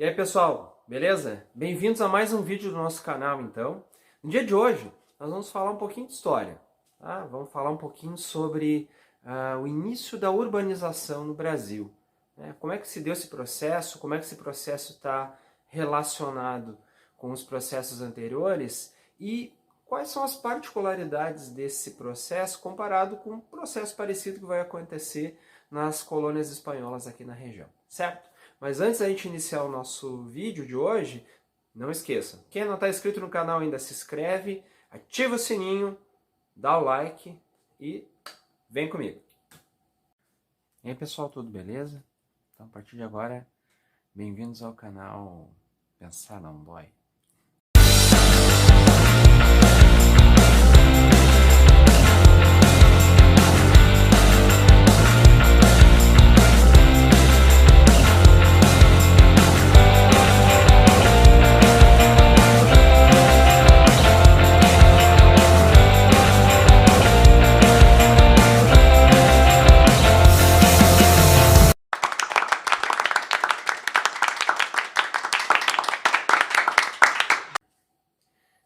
E aí pessoal, beleza? Bem-vindos a mais um vídeo do nosso canal então. No dia de hoje nós vamos falar um pouquinho de história, tá? Vamos falar um pouquinho sobre o início da urbanização no Brasil, né? Como é que se deu esse processo, como é que esse processo está relacionado com os processos anteriores e quais são as particularidades desse processo comparado com um processo parecido que vai acontecer nas colônias espanholas aqui na região, certo? Mas antes da gente iniciar o nosso vídeo de hoje, não esqueça, quem não está inscrito no canal ainda se inscreve, ativa o sininho, dá o like e vem comigo. E aí pessoal, tudo beleza? Então a partir de agora, bem-vindos ao canal Pensar Não Dói.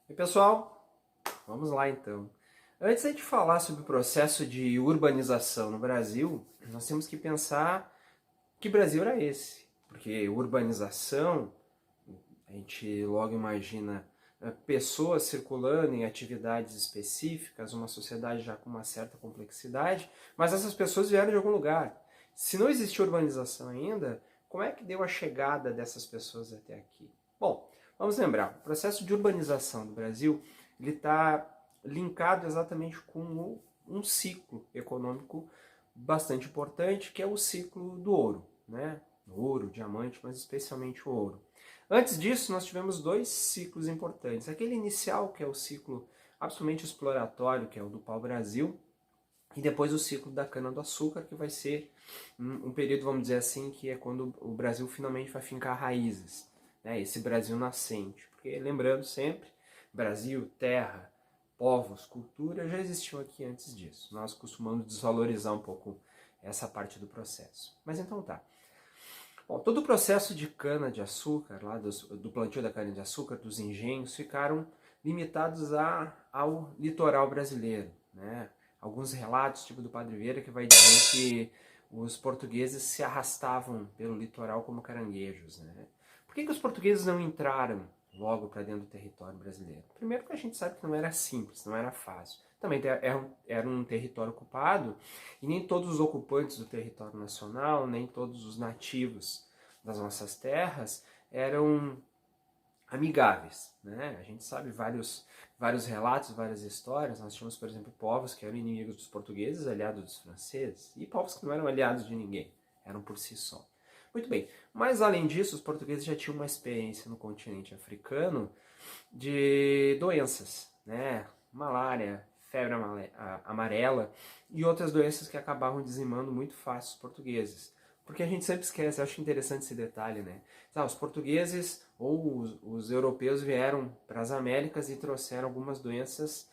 E pessoal, vamos lá então. Antes de falar sobre o processo de urbanização no Brasil, nós temos que pensar que Brasil era esse. Porque urbanização, a gente logo imagina pessoas circulando em atividades específicas, uma sociedade já com uma certa complexidade, mas essas pessoas vieram de algum lugar. Se não existia urbanização ainda, como é que deu a chegada dessas pessoas até aqui? Bom, vamos lembrar, o processo de urbanização do Brasil está linkado exatamente com um ciclo econômico bastante importante, que é o ciclo do ouro, né? Ouro, diamante, mas especialmente o ouro. Antes disso, nós tivemos dois ciclos importantes. Aquele inicial, que é o ciclo absolutamente exploratório, que é o do pau-brasil, e depois o ciclo da cana-do-açúcar, que vai ser um período, vamos dizer assim, que é quando o Brasil finalmente vai fincar raízes, né? Esse Brasil nascente. Porque, lembrando sempre, Brasil, terra, povos, cultura, já existiam aqui antes disso. Nós costumamos desvalorizar um pouco essa parte do processo. Mas então tá. Bom, todo o processo de cana-de-açúcar, lá do plantio da cana-de-açúcar, dos engenhos, ficaram limitados ao litoral brasileiro, né? Alguns relatos, tipo do Padre Vieira, que vai dizer que os portugueses se arrastavam pelo litoral como caranguejos, né? Por que os portugueses não entraram logo para dentro do território brasileiro? Primeiro porque a gente sabe que não era simples, não era fácil. Também era um território ocupado e nem todos os ocupantes do território nacional, nem todos os nativos das nossas terras eram amigáveis, né? A gente sabe vários relatos, várias histórias. Nós tínhamos, por exemplo, povos que eram inimigos dos portugueses, aliados dos franceses, e povos que não eram aliados de ninguém, eram por si só. Muito bem, mas além disso, os portugueses já tinham uma experiência no continente africano de doenças, né? Malária, febre amarela e outras doenças que acabavam dizimando muito fácil os portugueses. Porque a gente sempre esquece, eu acho interessante esse detalhe, né? Os portugueses ou os europeus vieram para as Américas e trouxeram algumas doenças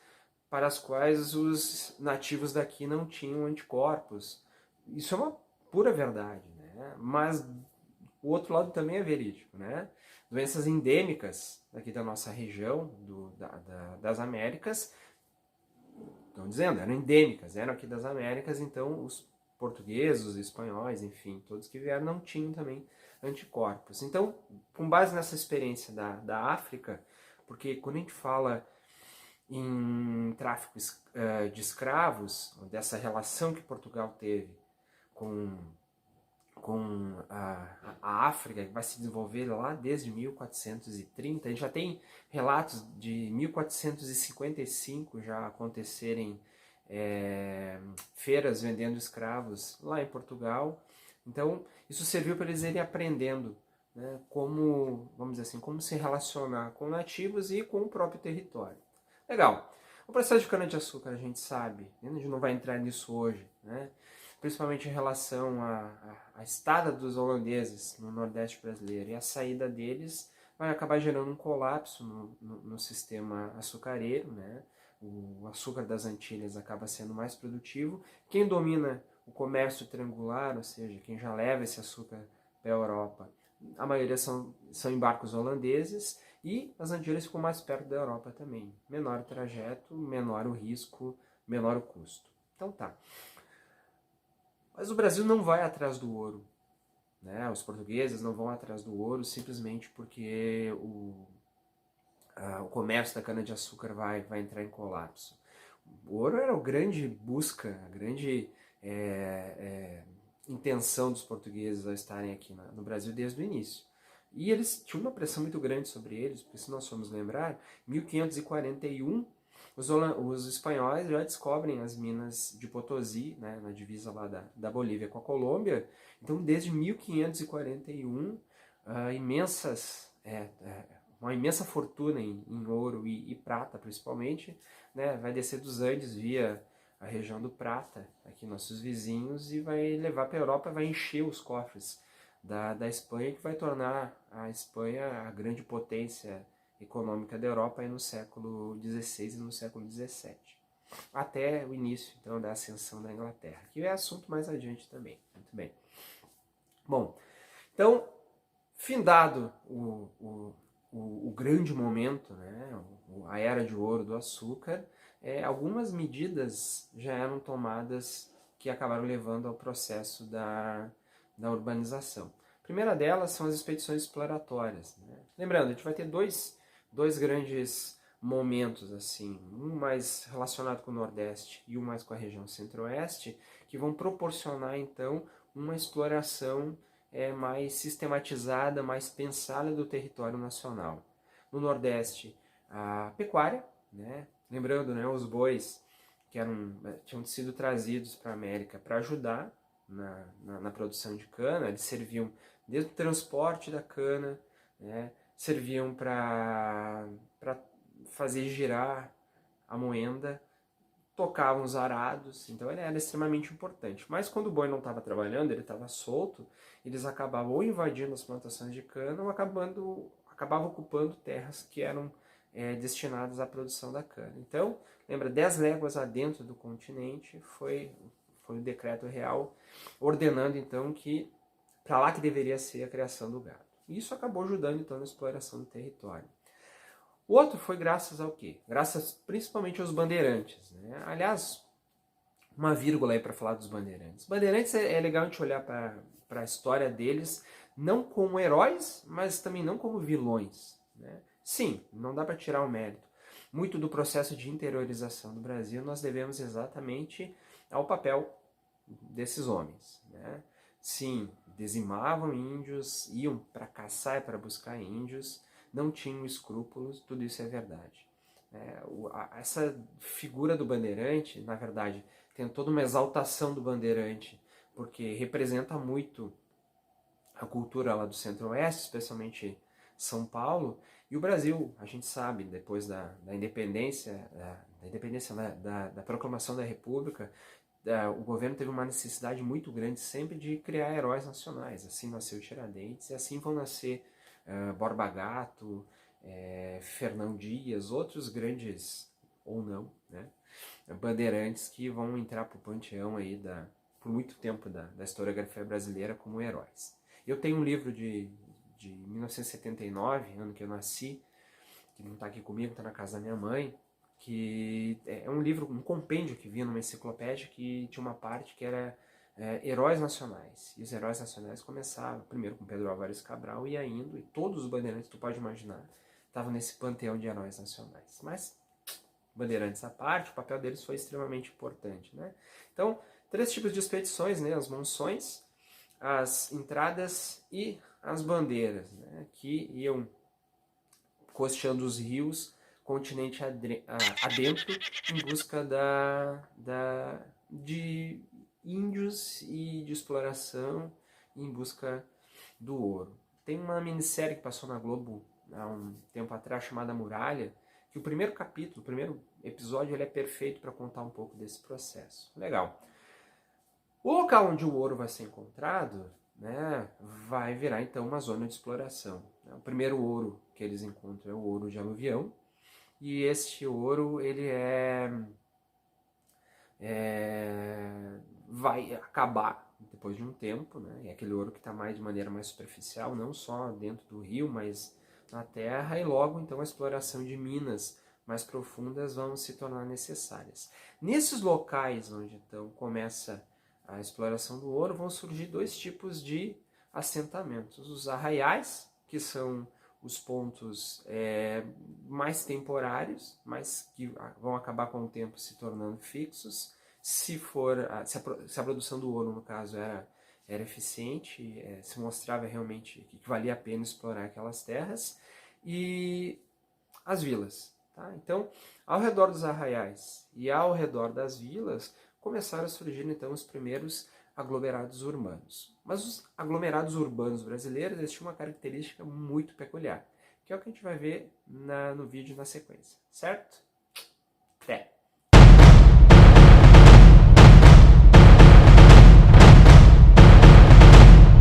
para as quais os nativos daqui não tinham anticorpos. Isso é uma pura verdade, né? Mas o outro lado também é verídico, né? Doenças endêmicas aqui da nossa região, das Américas, estão dizendo, eram endêmicas, eram aqui das Américas, então os portugueses, os espanhóis, enfim, todos que vieram não tinham também anticorpos. Então, com base nessa experiência da África, porque quando a gente fala em tráfico de escravos, dessa relação que Portugal teve com a África, que vai se desenvolver lá desde 1430. A gente já tem relatos de 1455 já acontecerem feiras vendendo escravos lá em Portugal. Então, isso serviu para eles irem aprendendo, né, como, vamos dizer assim, como se relacionar com nativos e com o próprio território. Legal. O processo de cana-de-açúcar a gente sabe, a gente não vai entrar nisso hoje, né? Principalmente em relação à estada dos holandeses no Nordeste brasileiro e a saída deles vai acabar gerando um colapso no sistema açucareiro, né? O açúcar das Antilhas acaba sendo mais produtivo. Quem domina o comércio triangular, ou seja, quem já leva esse açúcar para a Europa, a maioria são em barcos holandeses, e as Antilhas ficam mais perto da Europa também. Menor o trajeto, menor o risco, menor o custo. Então tá. Mas o Brasil não vai atrás do ouro, né? Os portugueses não vão atrás do ouro simplesmente porque o comércio da cana-de-açúcar vai entrar em colapso. O ouro era a grande busca, a grande intenção dos portugueses ao estarem aqui no Brasil desde o início. E eles tinham uma pressão muito grande sobre eles, porque se nós formos lembrar, em 1541, os espanhóis já descobrem as minas de Potosí, né, na divisa lá da Bolívia com a Colômbia. Então, desde 1541, uma imensa fortuna em ouro e prata, principalmente, né, vai descer dos Andes via a região do Prata, aqui nossos vizinhos, e vai levar para a Europa, vai encher os cofres da Espanha, que vai tornar a Espanha a grande potência econômica da Europa aí no século XVI e no século XVII. Até o início, então, da ascensão da Inglaterra, que é assunto mais adiante também. Muito bem. Bom, então, findado o grande momento, né, a era de ouro do açúcar, algumas medidas já eram tomadas que acabaram levando ao processo da urbanização. A primeira delas são as expedições exploratórias, né? Lembrando, a gente vai ter dois grandes momentos, assim, um mais relacionado com o Nordeste e um mais com a região Centro-Oeste, que vão proporcionar, então, uma exploração mais sistematizada, mais pensada do território nacional. No Nordeste, a pecuária, né? Lembrando, né, os bois que tinham sido trazidos para a América para ajudar na produção de cana, eles serviam desde o transporte da cana, né, serviam para fazer girar a moenda, tocavam os arados, então ele era extremamente importante. Mas quando o boi não estava trabalhando, ele estava solto, eles acabavam ou invadindo as plantações de cana ou acabavam ocupando terras que eram destinadas à produção da cana. Então, lembra, 10 léguas adentro do continente foi o decreto real ordenando então que para lá que deveria ser a criação do gado. E isso acabou ajudando então na exploração do território. O outro foi graças ao quê? Graças principalmente aos bandeirantes, né? Aliás, uma vírgula aí para falar dos bandeirantes. Bandeirantes é legal a gente olhar para a história deles não como heróis, mas também não como vilões, né? Sim, não dá para tirar o mérito. Muito do processo de interiorização do Brasil nós devemos exatamente ao papel desses homens, né? Sim, dizimavam índios, iam para caçar e para buscar índios, não tinham escrúpulos, tudo isso é verdade. Essa figura do bandeirante, na verdade, tem toda uma exaltação do bandeirante, porque representa muito a cultura lá do Centro-Oeste, especialmente São Paulo, e o Brasil, a gente sabe, depois da independência, da proclamação da República, o governo teve uma necessidade muito grande sempre de criar heróis nacionais. Assim nasceu Tiradentes, e assim vão nascer Borba Gato, Fernão Dias, outros grandes, ou não, né, bandeirantes que vão entrar para o panteão aí por muito tempo da historiografia brasileira como heróis. Eu tenho um livro de 1979, ano que eu nasci, que não está aqui comigo, está na casa da minha mãe, que é um livro, um compêndio que vinha numa enciclopédia que tinha uma parte que era heróis nacionais. E os heróis nacionais começavam primeiro com Pedro Álvares Cabral e indo, e todos os bandeirantes, tu pode imaginar, estavam nesse panteão de heróis nacionais. Mas, bandeirantes à parte, o papel deles foi extremamente importante, né? Então, 3 tipos de expedições, né? As monções, as entradas e as bandeiras, né? Que iam costeando os rios, continente adentro, em busca de índios e de exploração, em busca do ouro. Tem uma minissérie que passou na Globo há um tempo atrás, chamada Muralha, que o primeiro capítulo, o primeiro episódio, ele é perfeito para contar um pouco desse processo. Legal. O local onde o ouro vai ser encontrado, né, vai virar então uma zona de exploração. O primeiro ouro que eles encontram é o ouro de aluvião, e este ouro ele vai acabar depois de um tempo, né? E aquele ouro que está mais de maneira mais superficial, não só dentro do rio, mas na terra, e logo então a exploração de minas mais profundas vão se tornar necessárias. Nesses locais onde então começa a exploração do ouro, vão surgir dois tipos de assentamentos. Os arraiais, que são os pontos mais temporários, mas que vão acabar com o tempo se tornando fixos, se a produção do ouro, no caso, era eficiente, se mostrava realmente que valia a pena explorar aquelas terras, e as vilas. Tá? Então, ao redor dos arraiais e ao redor das vilas, começaram a surgir então os primeiros aglomerados urbanos. Mas os aglomerados urbanos brasileiros eles tinham uma característica muito peculiar, que é o que a gente vai ver no vídeo na sequência, certo? Até!